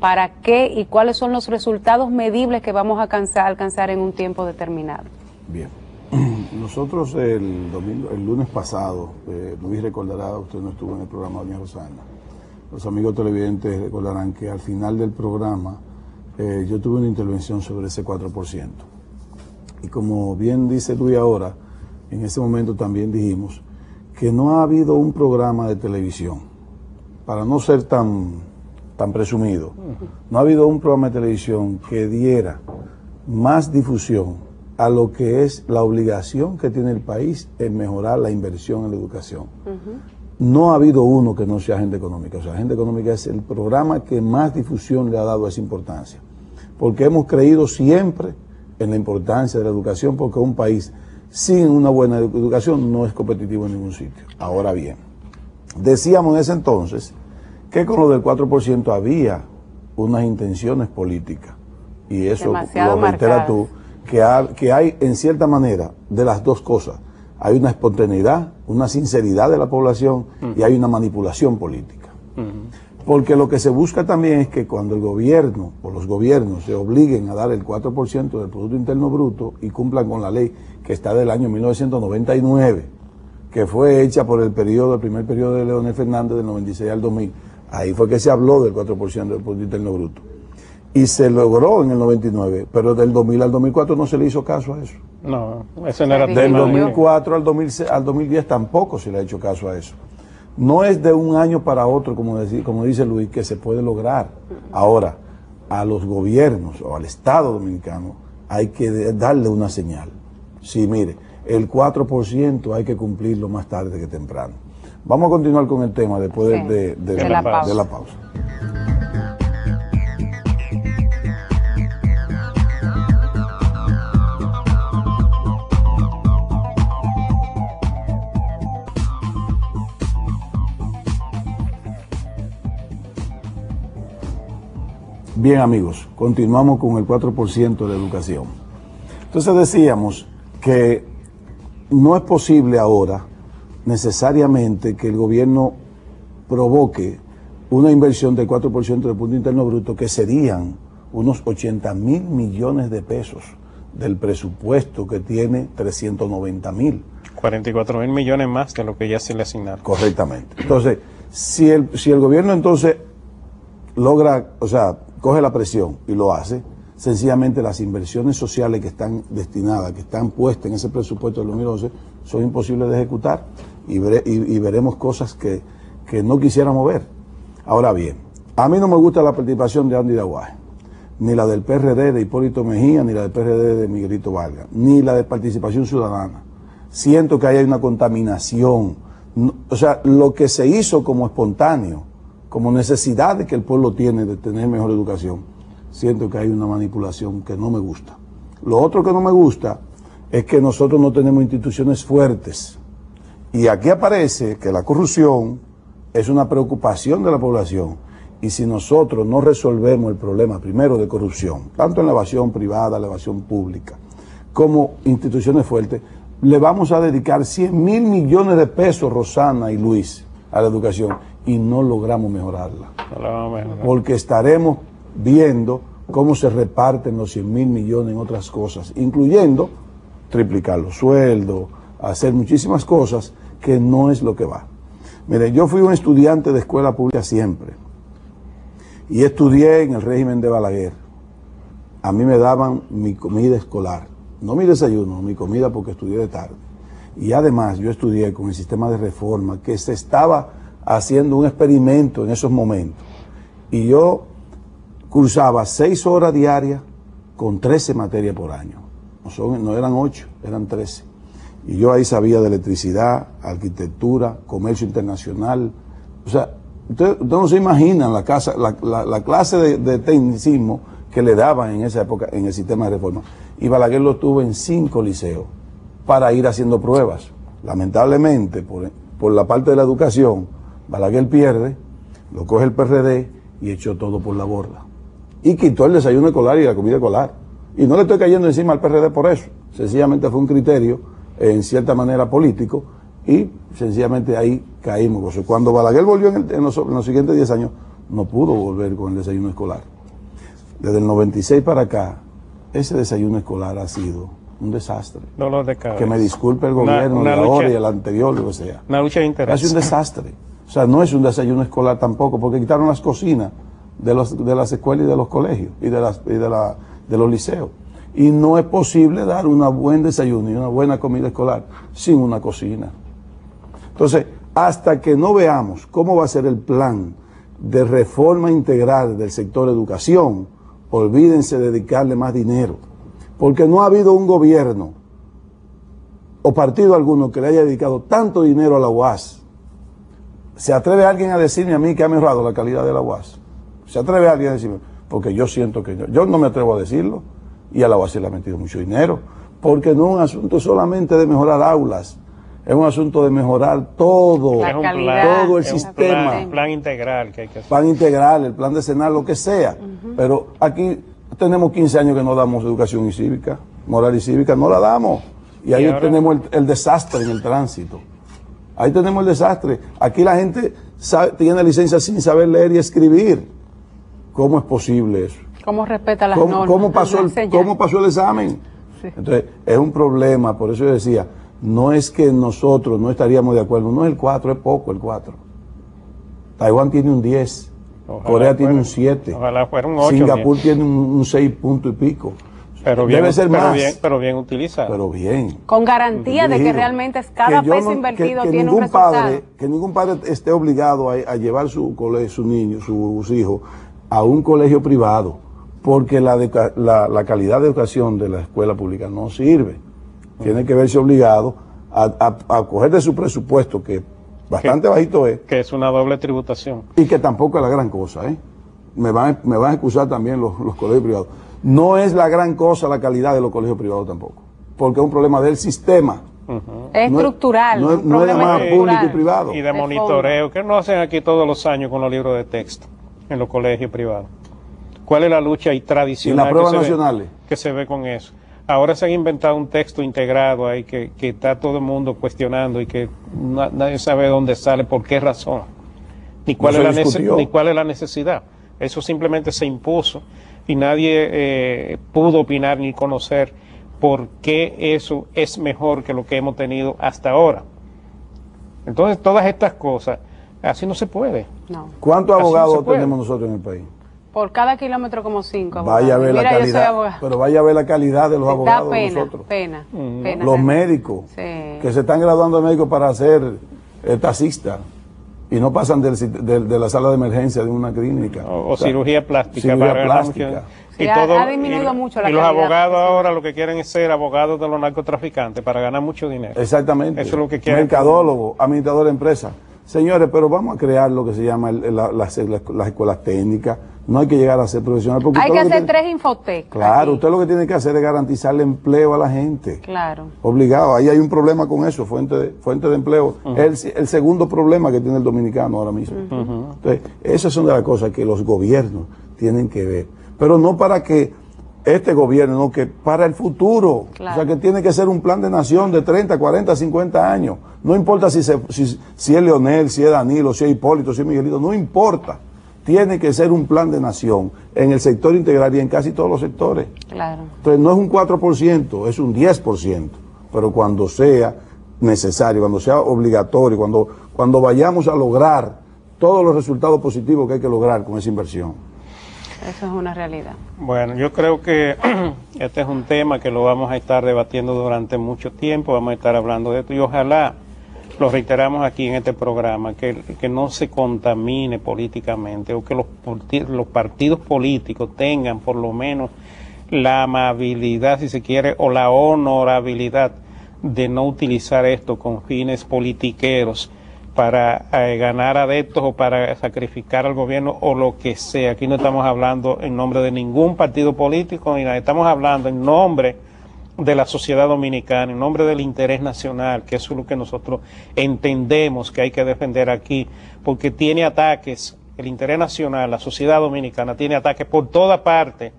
¿Para qué y cuáles son los resultados medibles que vamos a alcanzar en un tiempo determinado? Bien. Nosotros el lunes pasado, Luis recordará, usted no estuvo en el programa, doña Rosana. Los amigos televidentes recordarán que al final del programa yo tuve una intervención sobre ese 4%. Y como bien dice Luis ahora, en ese momento también dijimos que no ha habido un programa de televisión, para no ser tan presumido, no ha habido un programa de televisión que diera más difusión a lo que es la obligación que tiene el país en mejorar la inversión en la educación. No ha habido uno que no sea Agenda Económica. O sea, Agenda Económica es el programa que más difusión le ha dado a esa importancia. Porque hemos creído siempre en la importancia de la educación, porque un país sin una buena educación no es competitivo en ningún sitio. Ahora bien, decíamos en ese entonces que con lo del 4% había unas intenciones políticas. Y eso demasiado lo reitera tú, que hay en cierta manera de las dos cosas. Hay una espontaneidad, una sinceridad de la población y hay una manipulación política. Porque lo que se busca también es que cuando el gobierno o los gobiernos se obliguen a dar el 4% del Producto Interno Bruto y cumplan con la ley que está del año 1999, que fue hecha por el primer periodo de Leonel Fernández del 96 al 2000, ahí fue que se habló del 4% del Producto Interno Bruto. Y se logró en el 99, pero del 2000 al 2004 no se le hizo caso a eso. No, eso no era del 2004 al 2010 tampoco se le ha hecho caso a eso. No es de un año para otro, como dice Luis, que se puede lograr. Ahora, a los gobiernos o al Estado dominicano hay que darle una señal. Sí, mire, el 4% hay que cumplirlo más tarde que temprano. Vamos a continuar con el tema después de la pausa. Bien, amigos, continuamos con el 4% de la educación. Entonces decíamos que no es posible ahora necesariamente que el gobierno provoque una inversión del 4% del Producto Interno Bruto, que serían unos 80.000 millones de pesos del presupuesto que tiene 390.000. 44.000 millones más de lo que ya se le asignaron. Correctamente. Entonces, si el gobierno entonces logra, o sea, coge la presión y lo hace, sencillamente las inversiones sociales que están destinadas, que están puestas en ese presupuesto del 2011, son imposibles de ejecutar y veremos cosas que no quisiéramos ver. Ahora bien, a mí no me gusta la participación de Andy Daguaje, ni la del PRD de Hipólito Mejía, ni la del PRD de Miguelito Vargas, ni la de Participación Ciudadana. Siento que ahí hay una contaminación, o sea, lo que se hizo como espontáneo, como necesidad de que el pueblo tiene de tener mejor educación, siento que hay una manipulación que no me gusta. Lo otro que no me gusta es que nosotros no tenemos instituciones fuertes. Y aquí aparece que la corrupción es una preocupación de la población. Y si nosotros no resolvemos el problema primero de corrupción, tanto en la evasión privada, la evasión pública, como instituciones fuertes, le vamos a dedicar 100.000 millones de pesos, Rosana y Luis, a la educación, y no logramos mejorarla. No la vamos a mejorar. Porque estaremos viendo cómo se reparten los 100.000 millones en otras cosas, incluyendo triplicar los sueldos, hacer muchísimas cosas que no es lo que va. Mire, yo fui un estudiante de escuela pública siempre y estudié en el régimen de Balaguer. A mí me daban mi comida escolar, no mi desayuno, mi comida, porque estudié de tarde. Y además yo estudié con el sistema de reforma que se estaba haciendo un experimento en esos momentos. Y yo cursaba 6 horas diarias con 13 materias por año. No eran 8, eran 13. Y yo ahí sabía de electricidad, arquitectura, comercio internacional. O sea, ustedes no se imaginan la clase de tecnicismo que le daban en esa época en el sistema de reforma. Y Balaguer lo tuvo en 5 liceos para ir haciendo pruebas. Lamentablemente, por la parte de la educación, Balaguer pierde, lo coge el PRD y echó todo por la borda. Y quitó el desayuno escolar y la comida escolar. Y no le estoy cayendo encima al PRD por eso. Sencillamente fue un criterio, en cierta manera, político, y sencillamente ahí caímos. Cuando Balaguer volvió en los siguientes 10 años, no pudo volver con el desayuno escolar. Desde el 96 para acá, ese desayuno escolar ha sido un desastre. Dolor de cabeza. Que me disculpe el gobierno de ahora y el anterior, lo que sea. Una lucha de interés. Ha sido un desastre. O sea, no es un desayuno escolar tampoco, porque quitaron las cocinas de las escuelas y de los colegios y de los liceos. Y no es posible dar un buen desayuno y una buena comida escolar sin una cocina. Entonces, hasta que no veamos cómo va a ser el plan de reforma integral del sector educación, olvídense de dedicarle más dinero, porque no ha habido un gobierno o partido alguno que le haya dedicado tanto dinero a la UAS. ¿Se atreve alguien a decirme a mí que ha mejorado la calidad de la UAS? ¿Se atreve alguien a decirme? Porque yo siento que yo no me atrevo a decirlo, y a la UAS se le ha metido mucho dinero, porque no es un asunto solamente de mejorar aulas, es un asunto de mejorar todo, todo el sistema. Un plan integral que hay que hacer. Plan integral, el plan decenal, lo que sea. Pero aquí tenemos 15 años que no damos educación y cívica, moral y cívica, no la damos. Y ahí tenemos el desastre en el tránsito. Ahí tenemos el desastre. Aquí la gente tiene licencia sin saber leer y escribir. ¿Cómo es posible eso? ¿Cómo respeta las normas? ¿Cómo pasó el examen? Sí. Entonces, es un problema, por eso yo decía, no es que nosotros no estaríamos de acuerdo, no es el 4, es poco el 4. Taiwán tiene un 10, Corea tiene un 7, ojalá fuera un 8. Singapur tiene un 6 punto y pico. Pero bien, debe ser más. Pero bien utilizado. Pero bien. Con garantía de que realmente cada peso invertido tiene un resultado. Que ningún padre esté obligado a llevar su niño, sus hijos, a un colegio privado, porque la calidad de educación de la escuela pública no sirve. Tiene que verse obligado a coger de su presupuesto, que bastante bajito es. Que es una doble tributación. Y que tampoco es la gran cosa, ¿eh? Me van a excusar también los colegios privados. No es la gran cosa la calidad de los colegios privados tampoco, porque es un problema del sistema. Es estructural. No es más público y privado. Y de monitoreo, que no hacen aquí todos los años con los libros de texto en los colegios privados. ¿Cuál es la lucha y tradicional? ¿Y las pruebas nacionales? Que se ve con eso. Ahora se han inventado un texto integrado ahí que está todo el mundo cuestionando y que nadie sabe dónde sale, por qué razón, ni cuál es la necesidad. Eso simplemente se impuso y nadie pudo opinar ni conocer por qué eso es mejor que lo que hemos tenido hasta ahora. Entonces, todas estas cosas, así no se puede. No. ¿Cuántos abogados tenemos nosotros en el país? Por cada kilómetro como 5. Vaya a ver la calidad, pero vaya a ver la calidad de los abogados de nosotros. Pena. Los médicos, que se están graduando de médicos para ser taxistas y no pasan de la sala de emergencia de una clínica. O cirugía plástica. Sí, ha disminuido mucho la calidad. Y los abogados ahora lo que quieren es ser abogados de los narcotraficantes para ganar mucho dinero. Exactamente. Eso es lo que quieren. Mercadólogo, administrador de empresas. Señores, pero vamos a crear lo que se llama las escuelas técnicas. No hay que llegar a ser profesional. Porque hay que hacer 3 Infotec. Claro, usted lo que tiene que hacer es garantizarle empleo a la gente. Claro. Obligado. Ahí hay un problema con eso, fuente de empleo. Es el segundo problema que tiene el dominicano ahora mismo. Entonces, esas son de las cosas que los gobiernos tienen que ver. Pero no para que este gobierno, no, que para el futuro. Claro. O sea, que tiene que ser un plan de nación de 30, 40, 50 años. No importa si es Leonel, si es Danilo, si es Hipólito, si es Miguelito, no importa. Tiene que ser un plan de nación en el sector integral y en casi todos los sectores. Claro. Entonces no es un 4%, es un 10%. Pero cuando sea necesario, cuando sea obligatorio, cuando vayamos a lograr todos los resultados positivos que hay que lograr con esa inversión. Eso es una realidad. Bueno, yo creo que este es un tema que lo vamos a estar debatiendo durante mucho tiempo, vamos a estar hablando de esto y ojalá, lo reiteramos aquí en este programa, que no se contamine políticamente o que los partidos políticos tengan por lo menos la amabilidad, si se quiere, o la honorabilidad de no utilizar esto con fines politiqueros para ganar adeptos o para sacrificar al gobierno o lo que sea. Aquí no estamos hablando en nombre de ningún partido político, ni nada. Estamos hablando en nombre de la sociedad dominicana, en nombre del interés nacional, que eso es lo que nosotros entendemos que hay que defender aquí, porque tiene ataques, el interés nacional, la sociedad dominicana tiene ataques por toda parte